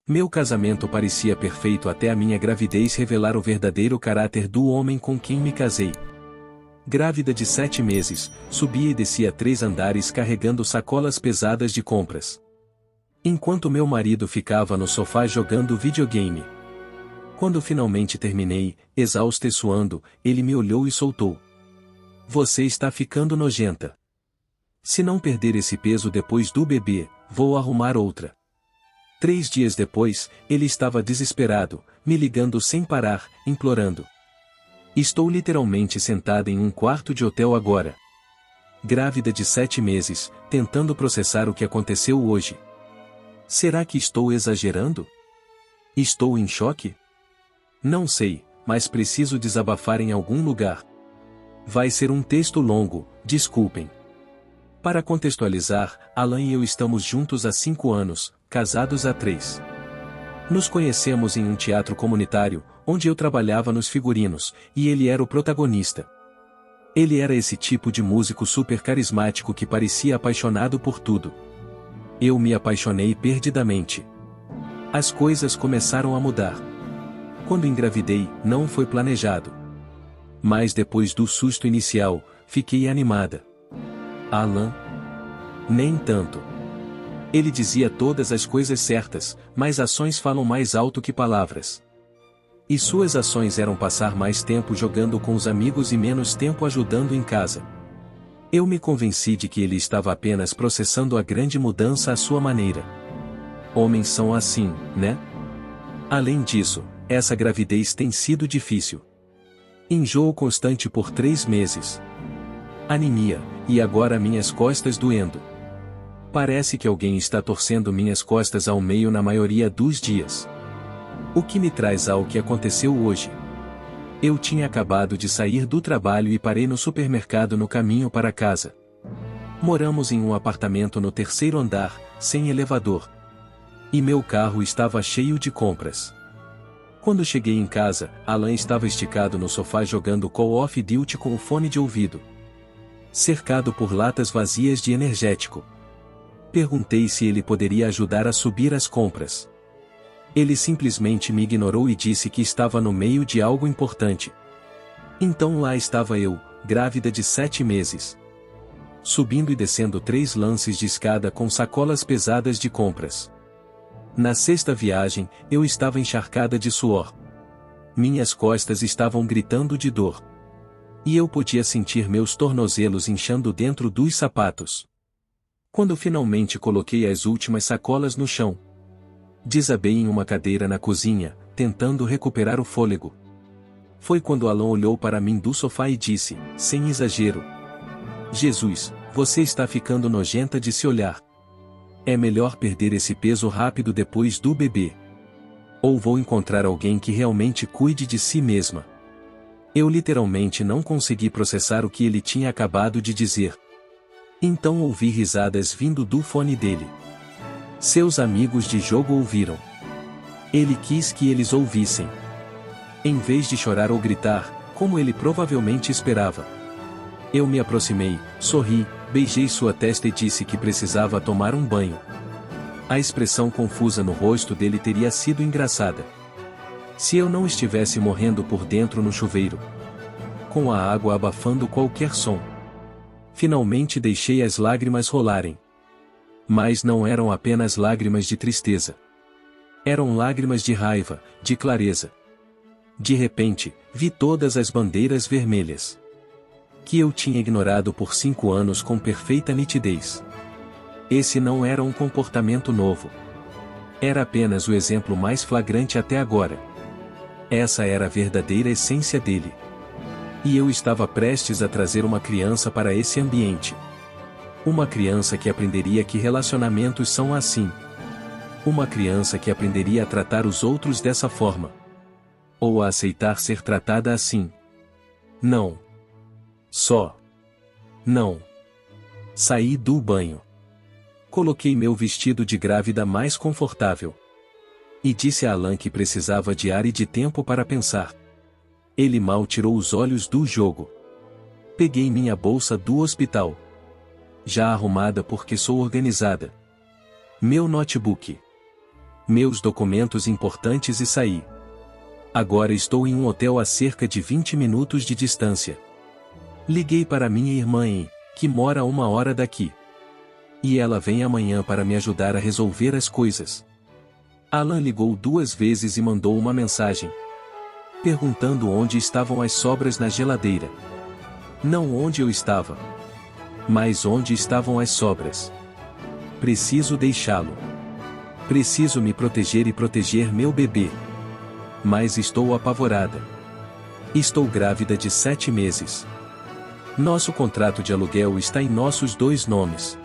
Meu casamento parecia perfeito até a minha gravidez revelar o verdadeiro caráter do homem com quem me casei. Grávida de 7 meses, subia e descia 3 andares carregando sacolas pesadas de compras. Enquanto meu marido ficava no sofá jogando videogame. Quando finalmente terminei, exausta e suando, ele me olhou e soltou. Você está ficando nojenta. Se não perder esse peso depois do bebê, vou arrumar outra. 3 dias depois, ele estava desesperado, me ligando sem parar, implorando. Estou literalmente sentada em um quarto de hotel agora. Grávida de 7 meses, tentando processar o que aconteceu hoje. Será que estou exagerando? Estou em choque? Não sei, mas preciso desabafar em algum lugar. Vai ser um texto longo, desculpem. Para contextualizar, Alan e eu estamos juntos há 5 anos, casados há 3. Nos conhecemos em um teatro comunitário, onde eu trabalhava nos figurinos, e ele era o protagonista. Ele era esse tipo de músico super carismático que parecia apaixonado por tudo. Eu me apaixonei perdidamente. As coisas começaram a mudar. Quando engravidei, não foi planejado. Mas depois do susto inicial, fiquei animada. Alan? Nem tanto. Ele dizia todas as coisas certas, mas ações falam mais alto que palavras. E suas ações eram passar mais tempo jogando com os amigos e menos tempo ajudando em casa. Eu me convenci de que ele estava apenas processando a grande mudança à sua maneira. Homens são assim, né? Além disso, essa gravidez tem sido difícil. Enjoo constante por 3 meses. Anemia, e agora minhas costas doendo. Parece que alguém está torcendo minhas costas ao meio na maioria dos dias. O que me traz ao que aconteceu hoje. Eu tinha acabado de sair do trabalho e parei no supermercado no caminho para casa. Moramos em um apartamento no 3º andar, sem elevador. E meu carro estava cheio de compras. Quando cheguei em casa, Alan estava esticado no sofá jogando Call of Duty com o fone de ouvido. Cercado por latas vazias de energético. Perguntei se ele poderia ajudar a subir as compras. Ele simplesmente me ignorou e disse que estava no meio de algo importante. Então lá estava eu, grávida de 7 meses. Subindo e descendo 3 lances de escada com sacolas pesadas de compras. Na 6ª viagem, eu estava encharcada de suor. Minhas costas estavam gritando de dor. E eu podia sentir meus tornozelos inchando dentro dos sapatos. Quando finalmente coloquei as últimas sacolas no chão. Desabei em uma cadeira na cozinha, tentando recuperar o fôlego. Foi quando Alan olhou para mim do sofá e disse, sem exagero. Jesus, você está ficando nojenta de se olhar. É melhor perder esse peso rápido depois do bebê. Ou vou encontrar alguém que realmente cuide de si mesma. Eu literalmente não consegui processar o que ele tinha acabado de dizer. Então ouvi risadas vindo do fone dele. Seus amigos de jogo ouviram. Ele quis que eles ouvissem. Em vez de chorar ou gritar, como ele provavelmente esperava. Eu me aproximei, sorri, beijei sua testa e disse que precisava tomar um banho. A expressão confusa no rosto dele teria sido engraçada. Se eu não estivesse morrendo por dentro no chuveiro. Com a água abafando qualquer som. Finalmente deixei as lágrimas rolarem. Mas não eram apenas lágrimas de tristeza. Eram lágrimas de raiva, de clareza. De repente, vi todas as bandeiras vermelhas. Que eu tinha ignorado por 5 anos com perfeita nitidez. Esse não era um comportamento novo. Era apenas o exemplo mais flagrante até agora. Essa era a verdadeira essência dele. E eu estava prestes a trazer uma criança para esse ambiente. Uma criança que aprenderia que relacionamentos são assim. Uma criança que aprenderia a tratar os outros dessa forma. Ou a aceitar ser tratada assim. Não. Só. Não. Saí do banho. Coloquei meu vestido de grávida mais confortável. E disse a Alan que precisava de ar e de tempo para pensar. Ele mal tirou os olhos do jogo. Peguei minha bolsa do hospital. Já arrumada porque sou organizada. Meu notebook. meus documentos importantes e saí. Agora estou em um hotel a cerca de 20 minutos de distância. Liguei para minha irmã que mora a 1 hora daqui. E ela vem amanhã para me ajudar a resolver as coisas. Alan ligou 2 vezes e mandou uma mensagem, perguntando onde estavam as sobras na geladeira. Não onde eu estava, mas onde estavam as sobras. Preciso deixá-lo. Preciso me proteger e proteger meu bebê. Mas estou apavorada. Estou grávida de 7 meses. Nosso contrato de aluguel está em nossos 2 nomes.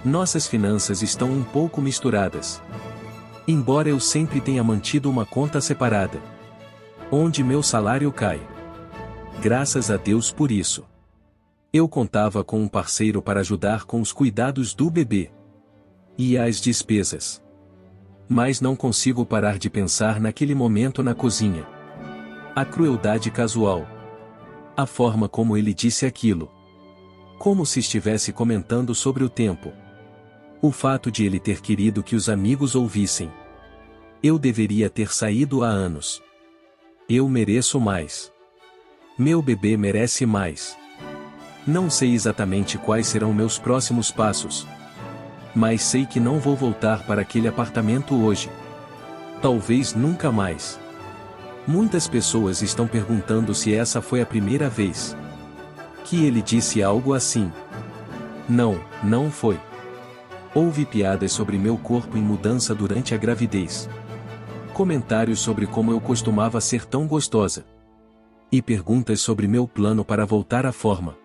Nossas finanças estão um pouco misturadas. Embora eu sempre tenha mantido uma conta separada, onde meu salário cai. Graças a Deus por isso. Eu contava com um parceiro para ajudar com os cuidados do bebê e as despesas. Mas não consigo parar de pensar naquele momento na cozinha. A crueldade casual. A forma como ele disse aquilo. Como se estivesse comentando sobre o tempo. O fato de ele ter querido que os amigos ouvissem. Eu deveria ter saído há anos. Eu mereço mais. Meu bebê merece mais. Não sei exatamente quais serão meus próximos passos. Mas sei que não vou voltar para aquele apartamento hoje. Talvez nunca mais. Muitas pessoas estão perguntando se essa foi a primeira vez que ele disse algo assim. Não, não foi. Houve piadas sobre meu corpo em mudança durante a gravidez. Comentários sobre como eu costumava ser tão gostosa. E perguntas sobre meu plano para voltar à forma.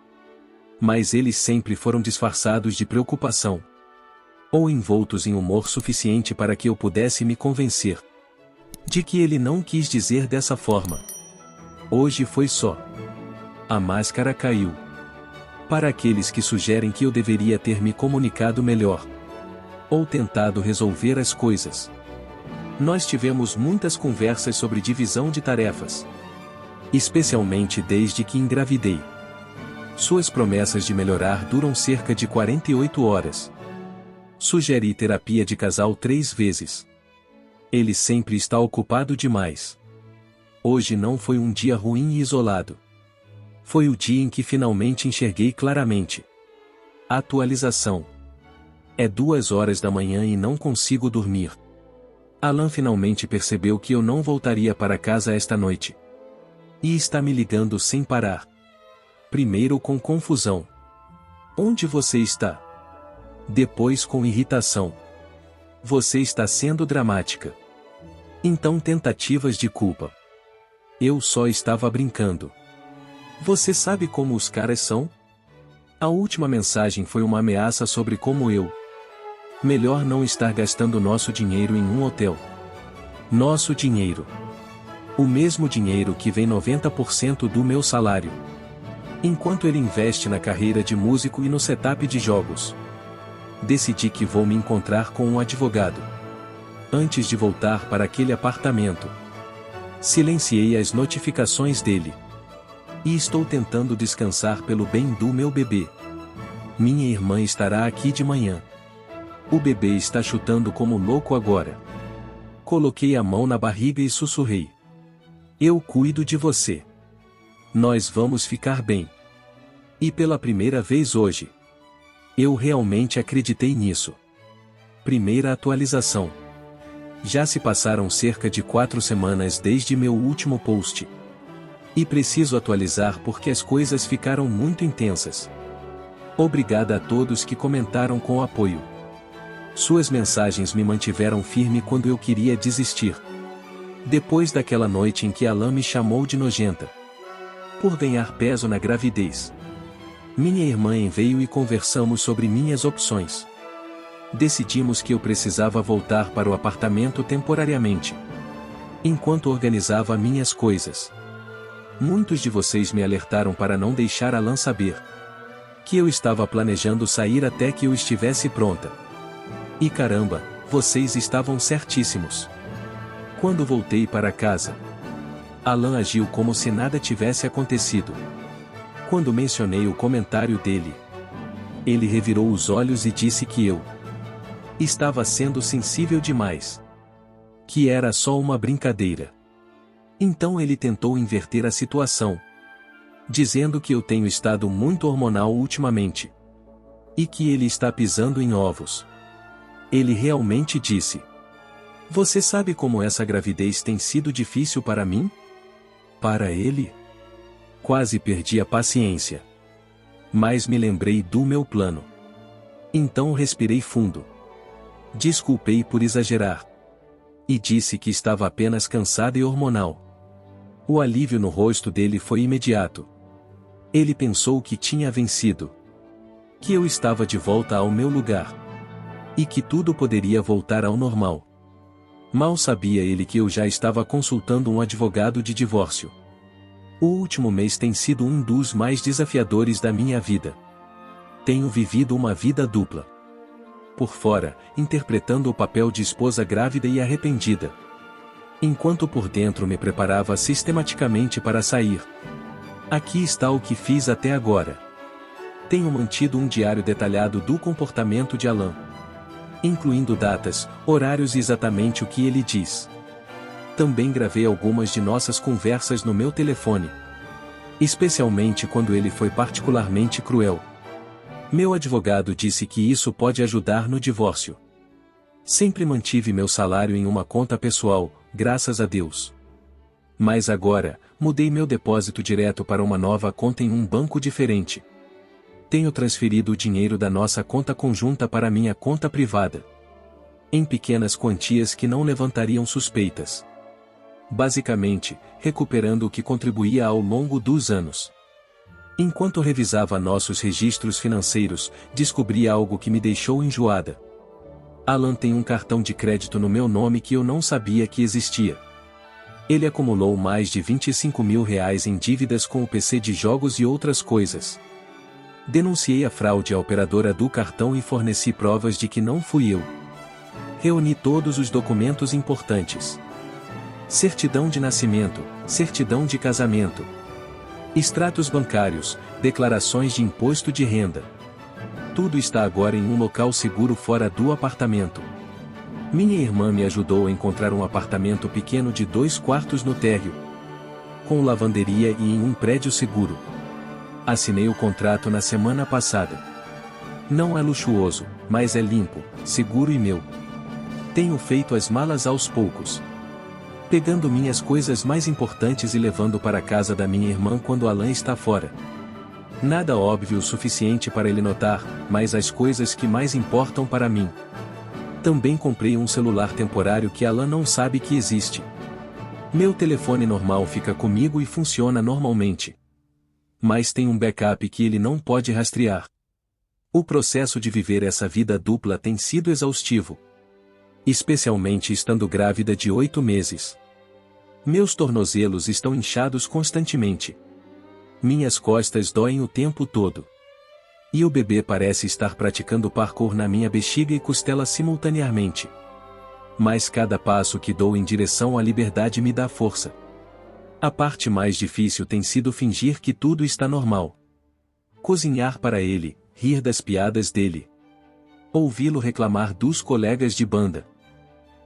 Mas eles sempre foram disfarçados de preocupação. Ou envoltos em humor suficiente para que eu pudesse me convencer de que ele não quis dizer dessa forma. Hoje foi só. A máscara caiu. Para aqueles que sugerem que eu deveria ter me comunicado melhor. Ou tentado resolver as coisas. Nós tivemos muitas conversas sobre divisão de tarefas. Especialmente desde que engravidei. Suas promessas de melhorar duram cerca de 48 horas. Sugeri terapia de casal 3 vezes. Ele sempre está ocupado demais. Hoje não foi um dia ruim e isolado. Foi o dia em que finalmente enxerguei claramente. Atualização. É 2 horas da manhã e não consigo dormir. Alan finalmente percebeu que eu não voltaria para casa esta noite. E está me ligando sem parar. Primeiro com confusão. Onde você está? Depois com irritação. Você está sendo dramática. Então tentativas de culpa. Eu só estava brincando. Você sabe como os caras são? A última mensagem foi uma ameaça sobre como eu. Melhor não estar gastando nosso dinheiro em um hotel. Nosso dinheiro. O mesmo dinheiro que vem 90% do meu salário. Enquanto ele investe na carreira de músico e no setup de jogos. Decidi que vou me encontrar com um advogado. Antes de voltar para aquele apartamento. Silenciei as notificações dele. E estou tentando descansar pelo bem do meu bebê. Minha irmã estará aqui de manhã. O bebê está chutando como louco agora. Coloquei a mão na barriga e sussurrei. Eu cuido de você. Nós vamos ficar bem. E pela primeira vez hoje. Eu realmente acreditei nisso. Primeira atualização. Já se passaram cerca de 4 semanas desde meu último post. E preciso atualizar porque as coisas ficaram muito intensas. Obrigada a todos que comentaram com apoio. Suas mensagens me mantiveram firme quando eu queria desistir. Depois daquela noite em que Alan me chamou de nojenta. Por ganhar peso na gravidez. Minha irmã veio e conversamos sobre minhas opções. Decidimos que eu precisava voltar para o apartamento temporariamente. Enquanto organizava minhas coisas. Muitos de vocês me alertaram para não deixar Alan saber. Que eu estava planejando sair até que eu estivesse pronta. E caramba, vocês estavam certíssimos. Quando voltei para casa, Alan agiu como se nada tivesse acontecido. Quando mencionei o comentário dele, ele revirou os olhos e disse que eu estava sendo sensível demais. Que era só uma brincadeira. Então ele tentou inverter a situação, dizendo que eu tenho estado muito hormonal ultimamente. E que ele está pisando em ovos. Ele realmente disse: "Você sabe como essa gravidez tem sido difícil para mim?" Para ele? Quase perdi a paciência. Mas me lembrei do meu plano. Então respirei fundo. Desculpei por exagerar. E disse que estava apenas cansada e hormonal. O alívio no rosto dele foi imediato. Ele pensou que tinha vencido. Que eu estava de volta ao meu lugar. E que tudo poderia voltar ao normal. Mal sabia ele que eu já estava consultando um advogado de divórcio. O último mês tem sido um dos mais desafiadores da minha vida. Tenho vivido uma vida dupla. Por fora, interpretando o papel de esposa grávida e arrependida. Enquanto por dentro me preparava sistematicamente para sair. Aqui está o que fiz até agora. Tenho mantido um diário detalhado do comportamento de Alan. Incluindo datas, horários e exatamente o que ele diz. Também gravei algumas de nossas conversas no meu telefone. Especialmente quando ele foi particularmente cruel. Meu advogado disse que isso pode ajudar no divórcio. Sempre mantive meu salário em uma conta pessoal, graças a Deus. Mas agora, mudei meu depósito direto para uma nova conta em um banco diferente. Tenho transferido o dinheiro da nossa conta conjunta para minha conta privada. Em pequenas quantias que não levantariam suspeitas. Basicamente, recuperando o que contribuía ao longo dos anos. Enquanto revisava nossos registros financeiros, descobri algo que me deixou enjoada. Alan tem um cartão de crédito no meu nome que eu não sabia que existia. Ele acumulou mais de R$ 25 mil em dívidas com o PC de jogos e outras coisas. Denunciei a fraude à operadora do cartão e forneci provas de que não fui eu. Reuni todos os documentos importantes. Certidão de nascimento, certidão de casamento, extratos bancários, declarações de imposto de renda. Tudo está agora em um local seguro fora do apartamento. Minha irmã me ajudou a encontrar um apartamento pequeno de 2 quartos no térreo, com lavanderia e em um prédio seguro. Assinei o contrato na semana passada. Não é luxuoso, mas é limpo, seguro e meu. Tenho feito as malas aos poucos. Pegando minhas coisas mais importantes e levando para a casa da minha irmã quando Alan está fora. Nada óbvio o suficiente para ele notar, mas as coisas que mais importam para mim. Também comprei um celular temporário que Alan não sabe que existe. Meu telefone normal fica comigo e funciona normalmente. Mas tem um backup que ele não pode rastrear. O processo de viver essa vida dupla tem sido exaustivo. Especialmente estando grávida de 8 meses. Meus tornozelos estão inchados constantemente. Minhas costas doem o tempo todo. E o bebê parece estar praticando parkour na minha bexiga e costela simultaneamente. Mas cada passo que dou em direção à liberdade me dá força. A parte mais difícil tem sido fingir que tudo está normal. Cozinhar para ele, rir das piadas dele. Ouvi-lo reclamar dos colegas de banda.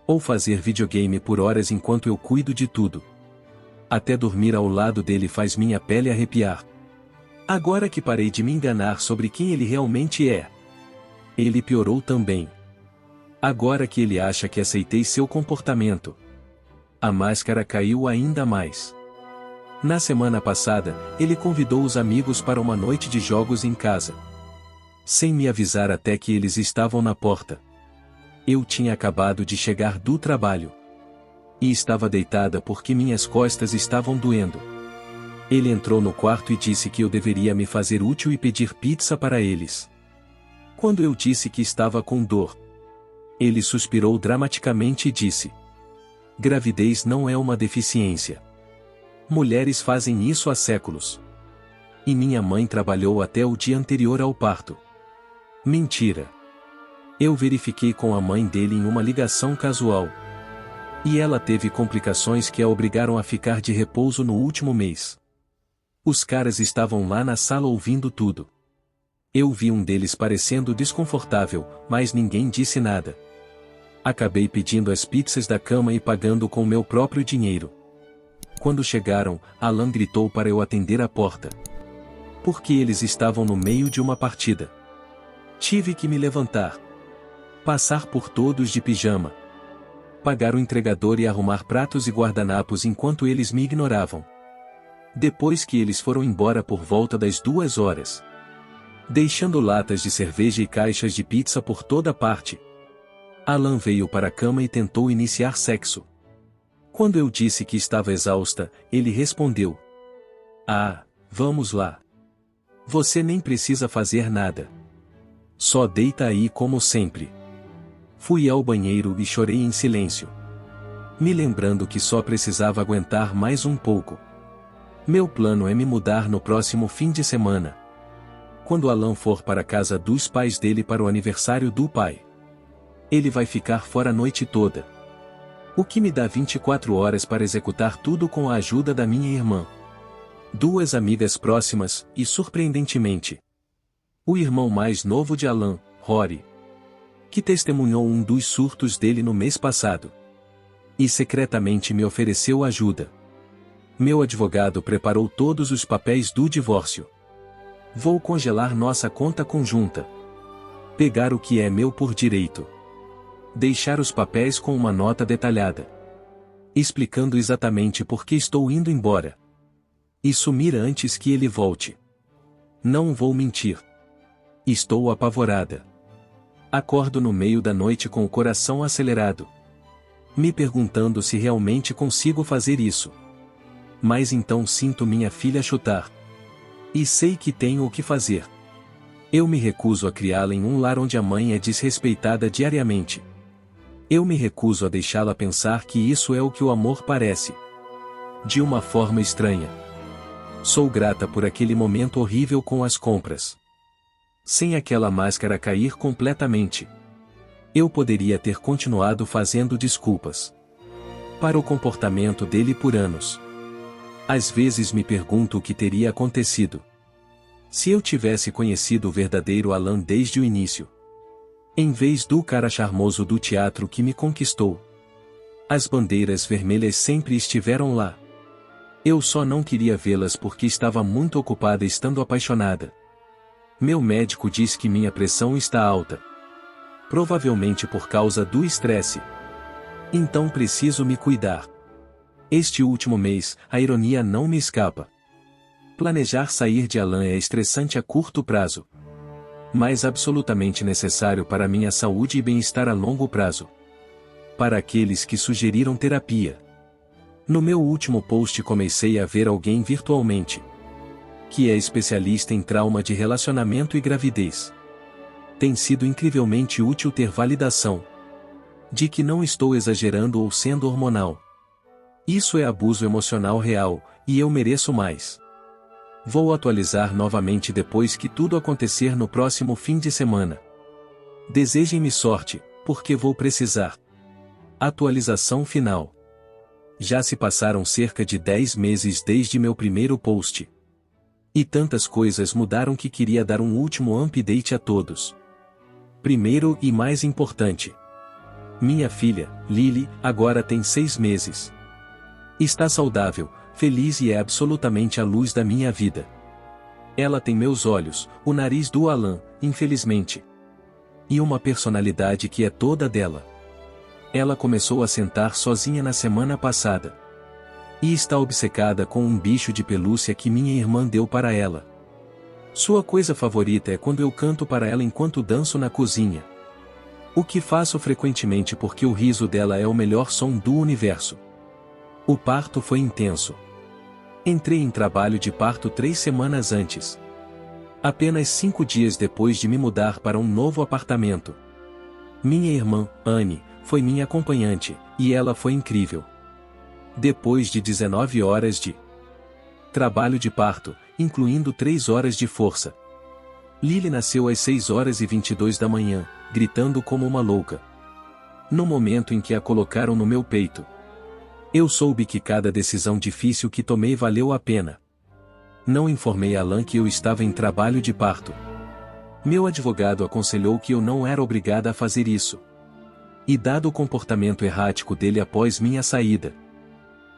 Ou fazer videogame por horas enquanto eu cuido de tudo. Até dormir ao lado dele faz minha pele arrepiar. Agora que parei de me enganar sobre quem ele realmente é. Ele piorou também. Agora que ele acha que aceitei seu comportamento. A máscara caiu ainda mais. Na semana passada, ele convidou os amigos para uma noite de jogos em casa. Sem me avisar até que eles estavam na porta. Eu tinha acabado de chegar do trabalho. E estava deitada porque minhas costas estavam doendo. Ele entrou no quarto e disse que eu deveria me fazer útil e pedir pizza para eles. Quando eu disse que estava com dor, ele suspirou dramaticamente e disse: "Gravidez não é uma deficiência. Mulheres fazem isso há séculos. E minha mãe trabalhou até o dia anterior ao parto." Mentira. Eu verifiquei com a mãe dele em uma ligação casual. E ela teve complicações que a obrigaram a ficar de repouso no último mês. Os caras estavam lá na sala ouvindo tudo. Eu vi um deles parecendo desconfortável, mas ninguém disse nada. Acabei pedindo as pizzas da cama e pagando com meu próprio dinheiro. Quando chegaram, Alan gritou para eu atender a porta. Porque eles estavam no meio de uma partida. Tive que me levantar. Passar por todos de pijama. Pagar o entregador e arrumar pratos e guardanapos enquanto eles me ignoravam. Depois que eles foram embora por volta das 2 horas. Deixando latas de cerveja e caixas de pizza por toda parte. Alan veio para a cama e tentou iniciar sexo. Quando eu disse que estava exausta, ele respondeu: "Ah, vamos lá. Você nem precisa fazer nada. Só deita aí como sempre." Fui ao banheiro e chorei em silêncio. Me lembrando que só precisava aguentar mais um pouco. Meu plano é me mudar no próximo fim de semana. Quando Alan for para a casa dos pais dele para o aniversário do pai. Ele vai ficar fora a noite toda. O que me dá 24 horas para executar tudo com a ajuda da minha irmã. 2 amigas próximas, e surpreendentemente, o irmão mais novo de Alan, Rory, que testemunhou um dos surtos dele no mês passado. E secretamente me ofereceu ajuda. Meu advogado preparou todos os papéis do divórcio. Vou congelar nossa conta conjunta. Pegar o que é meu por direito. Deixar os papéis com uma nota detalhada. Explicando exatamente por que estou indo embora. E sumir antes que ele volte. Não vou mentir. Estou apavorada. Acordo no meio da noite com o coração acelerado. Me perguntando se realmente consigo fazer isso. Mas então sinto minha filha chutar. E sei que tenho o que fazer. Eu me recuso a criá-la em um lar onde a mãe é desrespeitada diariamente. Eu me recuso a deixá-la pensar que isso é o que o amor parece. De uma forma estranha. Sou grata por aquele momento horrível com as compras. Sem aquela máscara cair completamente. Eu poderia ter continuado fazendo desculpas. Para o comportamento dele por anos. Às vezes me pergunto o que teria acontecido. Se eu tivesse conhecido o verdadeiro Alan desde o início. Em vez do cara charmoso do teatro que me conquistou. As bandeiras vermelhas sempre estiveram lá. Eu só não queria vê-las porque estava muito ocupada estando apaixonada. Meu médico diz que minha pressão está alta. Provavelmente por causa do estresse. Então preciso me cuidar. Este último mês, a ironia não me escapa. Planejar sair de Alan é estressante a curto prazo. Mas absolutamente necessário para minha saúde e bem-estar a longo prazo. Para aqueles que sugeriram terapia. No meu último post comecei a ver alguém virtualmente. Que é especialista em trauma de relacionamento e gravidez. Tem sido incrivelmente útil ter validação. De que não estou exagerando ou sendo hormonal. Isso é abuso emocional real, e eu mereço mais. Vou atualizar novamente depois que tudo acontecer no próximo fim de semana. Desejem-me sorte, porque vou precisar. Atualização final. Já se passaram cerca de 10 meses desde meu primeiro post. E tantas coisas mudaram que queria dar um último update a todos. Primeiro e mais importante. Minha filha, Lily, agora tem 6 meses. Está saudável, feliz e é absolutamente a luz da minha vida. Ela tem meus olhos, o nariz do Alan, infelizmente. E uma personalidade que é toda dela. Ela começou a sentar sozinha na semana passada. E está obcecada com um bicho de pelúcia que minha irmã deu para ela. Sua coisa favorita é quando eu canto para ela enquanto danço na cozinha. O que faço frequentemente porque o riso dela é o melhor som do universo. O parto foi intenso. Entrei em trabalho de parto 3 semanas antes. Apenas 5 dias depois de me mudar para um novo apartamento. Minha irmã, Anne, foi minha acompanhante, e ela foi incrível. Depois de 19 horas de trabalho de parto, incluindo 3 horas de força. Lily nasceu às 6h22 da manhã, gritando como uma louca. No momento em que a colocaram no meu peito. Eu soube que cada decisão difícil que tomei valeu a pena. Não informei a Alan que eu estava em trabalho de parto. Meu advogado aconselhou que eu não era obrigada a fazer isso. E dado o comportamento errático dele após minha saída,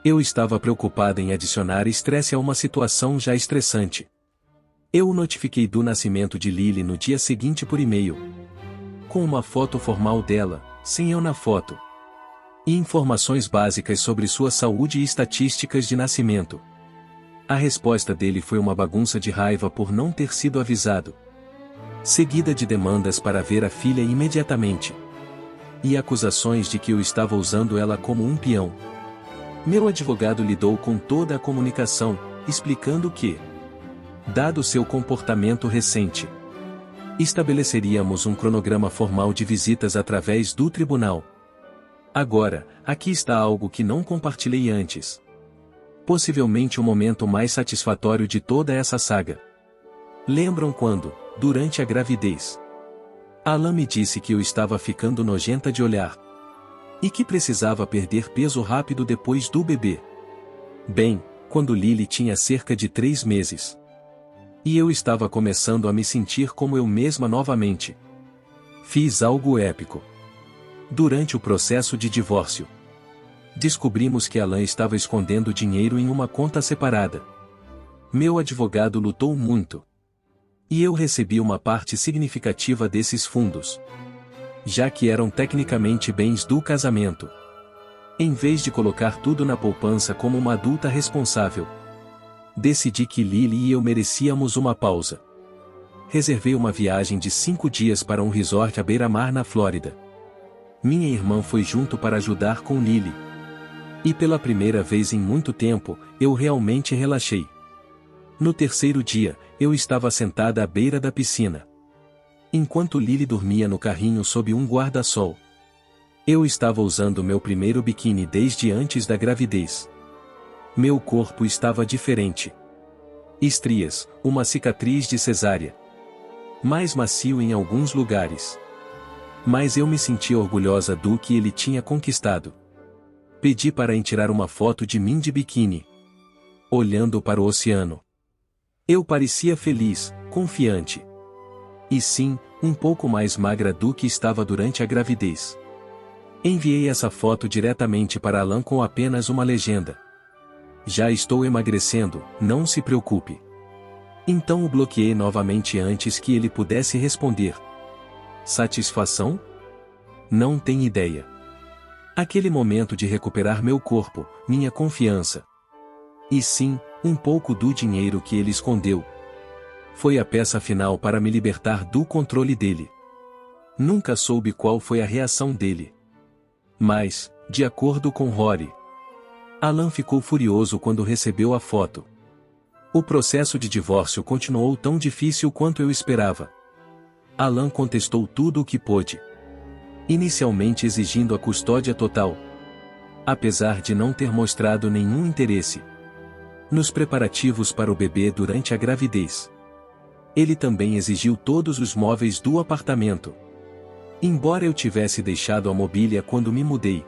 eu estava preocupada em adicionar estresse a uma situação já estressante. Eu o notifiquei do nascimento de Lily no dia seguinte por e-mail, com uma foto formal dela, sem eu na foto, e informações básicas sobre sua saúde e estatísticas de nascimento. A resposta dele foi uma bagunça de raiva por não ter sido avisado, seguida de demandas para ver a filha imediatamente, e acusações de que eu estava usando ela como um peão. Meu advogado lidou com toda a comunicação, explicando que, dado seu comportamento recente, estabeleceríamos um cronograma formal de visitas através do tribunal. Agora, aqui está algo que não compartilhei antes. Possivelmente o momento mais satisfatório de toda essa saga. Lembram quando, durante a gravidez, Alan me disse que eu estava ficando nojenta de olhar e que precisava perder peso rápido depois do bebê? Bem, quando Lily tinha cerca de 3 meses. E eu estava começando a me sentir como eu mesma novamente. Fiz algo épico. Durante o processo de divórcio, descobrimos que Alan estava escondendo dinheiro em uma conta separada. Meu advogado lutou muito. E eu recebi uma parte significativa desses fundos, já que eram tecnicamente bens do casamento. Em vez de colocar tudo na poupança como uma adulta responsável, decidi que Lily e eu merecíamos uma pausa. Reservei uma viagem de 5 dias para um resort à beira-mar na Flórida. Minha irmã foi junto para ajudar com Lily. E pela primeira vez em muito tempo, eu realmente relaxei. No terceiro dia, eu estava sentada à beira da piscina, enquanto Lily dormia no carrinho sob um guarda-sol. Eu estava usando meu primeiro biquíni desde antes da gravidez. Meu corpo estava diferente. Estrias, uma cicatriz de cesárea. Mais macio em alguns lugares. Mas eu me sentia orgulhosa do que ele tinha conquistado. Pedi para tirar uma foto de mim de biquíni, olhando para o oceano. Eu parecia feliz, confiante. E sim, um pouco mais magra do que estava durante a gravidez. Enviei essa foto diretamente para Alan com apenas uma legenda: já estou emagrecendo, não se preocupe. Então o bloqueei novamente antes que ele pudesse responder. Satisfação? Não tem ideia. Aquele momento de recuperar meu corpo, minha confiança. E sim, um pouco do dinheiro que ele escondeu. Foi a peça final para me libertar do controle dele. Nunca soube qual foi a reação dele. Mas, de acordo com Rory, Alan ficou furioso quando recebeu a foto. O processo de divórcio continuou tão difícil quanto eu esperava. Alan contestou tudo o que pôde, inicialmente exigindo a custódia total, apesar de não ter mostrado nenhum interesse nos preparativos para o bebê durante a gravidez. Ele também exigiu todos os móveis do apartamento, embora eu tivesse deixado a mobília quando me mudei,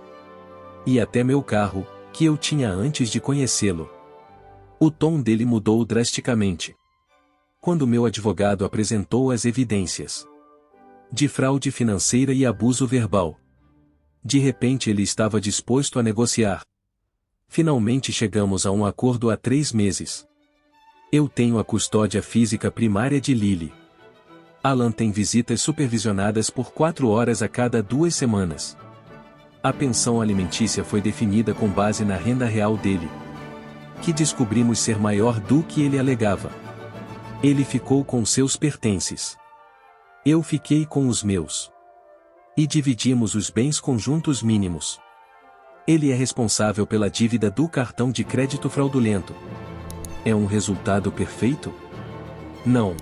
e até meu carro, que eu tinha antes de conhecê-lo. O tom dele mudou drasticamente quando meu advogado apresentou as evidências de fraude financeira e abuso verbal. De repente ele estava disposto a negociar. Finalmente chegamos a um acordo há 3 meses. Eu tenho a custódia física primária de Lily. Alan tem visitas supervisionadas por 4 horas a cada 2 semanas. A pensão alimentícia foi definida com base na renda real dele, que descobrimos ser maior do que ele alegava. Ele ficou com seus pertences. Eu fiquei com os meus. E dividimos os bens conjuntos mínimos. Ele é responsável pela dívida do cartão de crédito fraudulento. É um resultado perfeito? Não.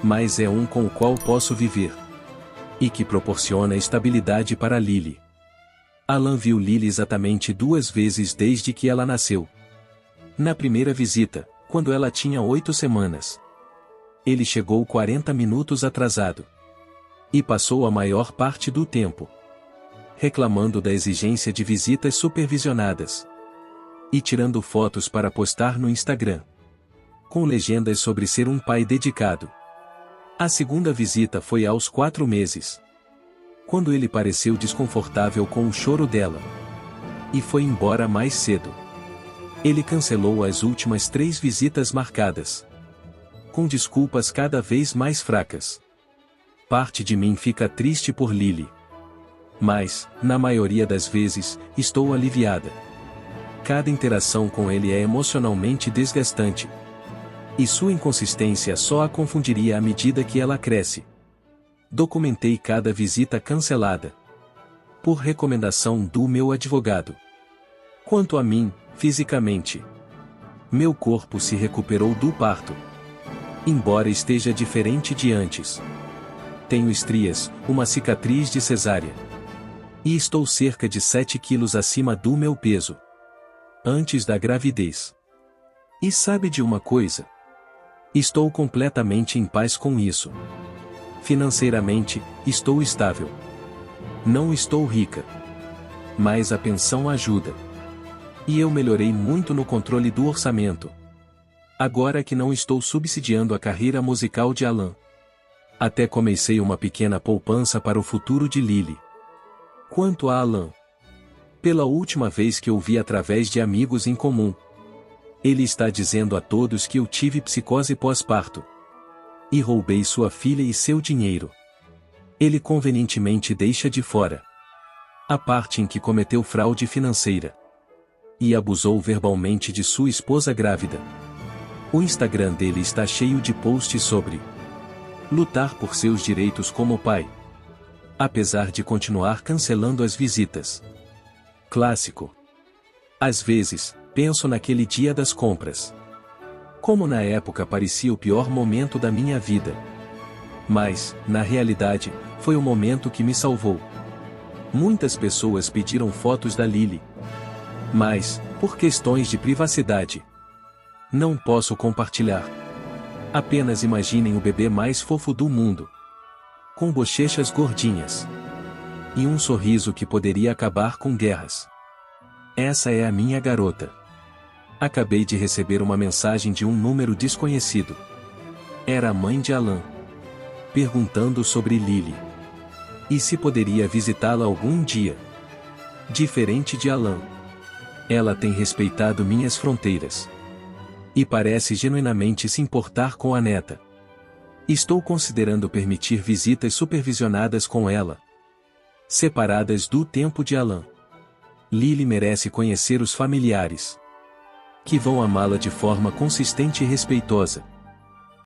Mas é um com o qual posso viver. E que proporciona estabilidade para Lily. Alan viu Lily exatamente 2 vezes desde que ela nasceu. Na primeira visita, quando ela tinha 8 semanas. Ele chegou 40 minutos atrasado. E passou a maior parte do tempo reclamando da exigência de visitas supervisionadas e tirando fotos para postar no Instagram, com legendas sobre ser um pai dedicado. A segunda visita foi aos 4 meses, quando ele pareceu desconfortável com o choro dela. E foi embora mais cedo. Ele cancelou as últimas 3 visitas marcadas, com desculpas cada vez mais fracas. Parte de mim fica triste por Lily. Mas, na maioria das vezes, estou aliviada. Cada interação com ele é emocionalmente desgastante. E sua inconsistência só a confundiria à medida que ela cresce. Documentei cada visita cancelada, por recomendação do meu advogado. Quanto a mim, fisicamente, meu corpo se recuperou do parto, embora esteja diferente de antes. Tenho estrias, uma cicatriz de cesárea. E estou cerca de 7 quilos acima do meu peso, antes da gravidez. E sabe de uma coisa? Estou completamente em paz com isso. Financeiramente, estou estável. Não estou rica, mas a pensão ajuda. E eu melhorei muito no controle do orçamento, agora que não estou subsidiando a carreira musical de Alan. Até comecei uma pequena poupança para o futuro de Lily. Quanto a Alan, pela última vez que o vi através de amigos em comum, ele está dizendo a todos que eu tive psicose pós-parto e roubei sua filha e seu dinheiro. Ele convenientemente deixa de fora a parte em que cometeu fraude financeira e abusou verbalmente de sua esposa grávida. O Instagram dele está cheio de posts sobre lutar por seus direitos como pai, apesar de continuar cancelando as visitas. Clássico. Às vezes, penso naquele dia das compras, como na época parecia o pior momento da minha vida. Mas, na realidade, foi o momento que me salvou. Muitas pessoas pediram fotos da Lily, mas, por questões de privacidade, não posso compartilhar. Apenas imaginem o bebê mais fofo do mundo, com bochechas gordinhas e um sorriso que poderia acabar com guerras. Essa é a minha garota. Acabei de receber uma mensagem de um número desconhecido. Era a mãe de Alan, perguntando sobre Lily e se poderia visitá-la algum dia. Diferente de Alan, ela tem respeitado minhas fronteiras e parece genuinamente se importar com a neta. Estou considerando permitir visitas supervisionadas com ela, separadas do tempo de Alan. Lily merece conhecer os familiares, que vão amá-la de forma consistente e respeitosa.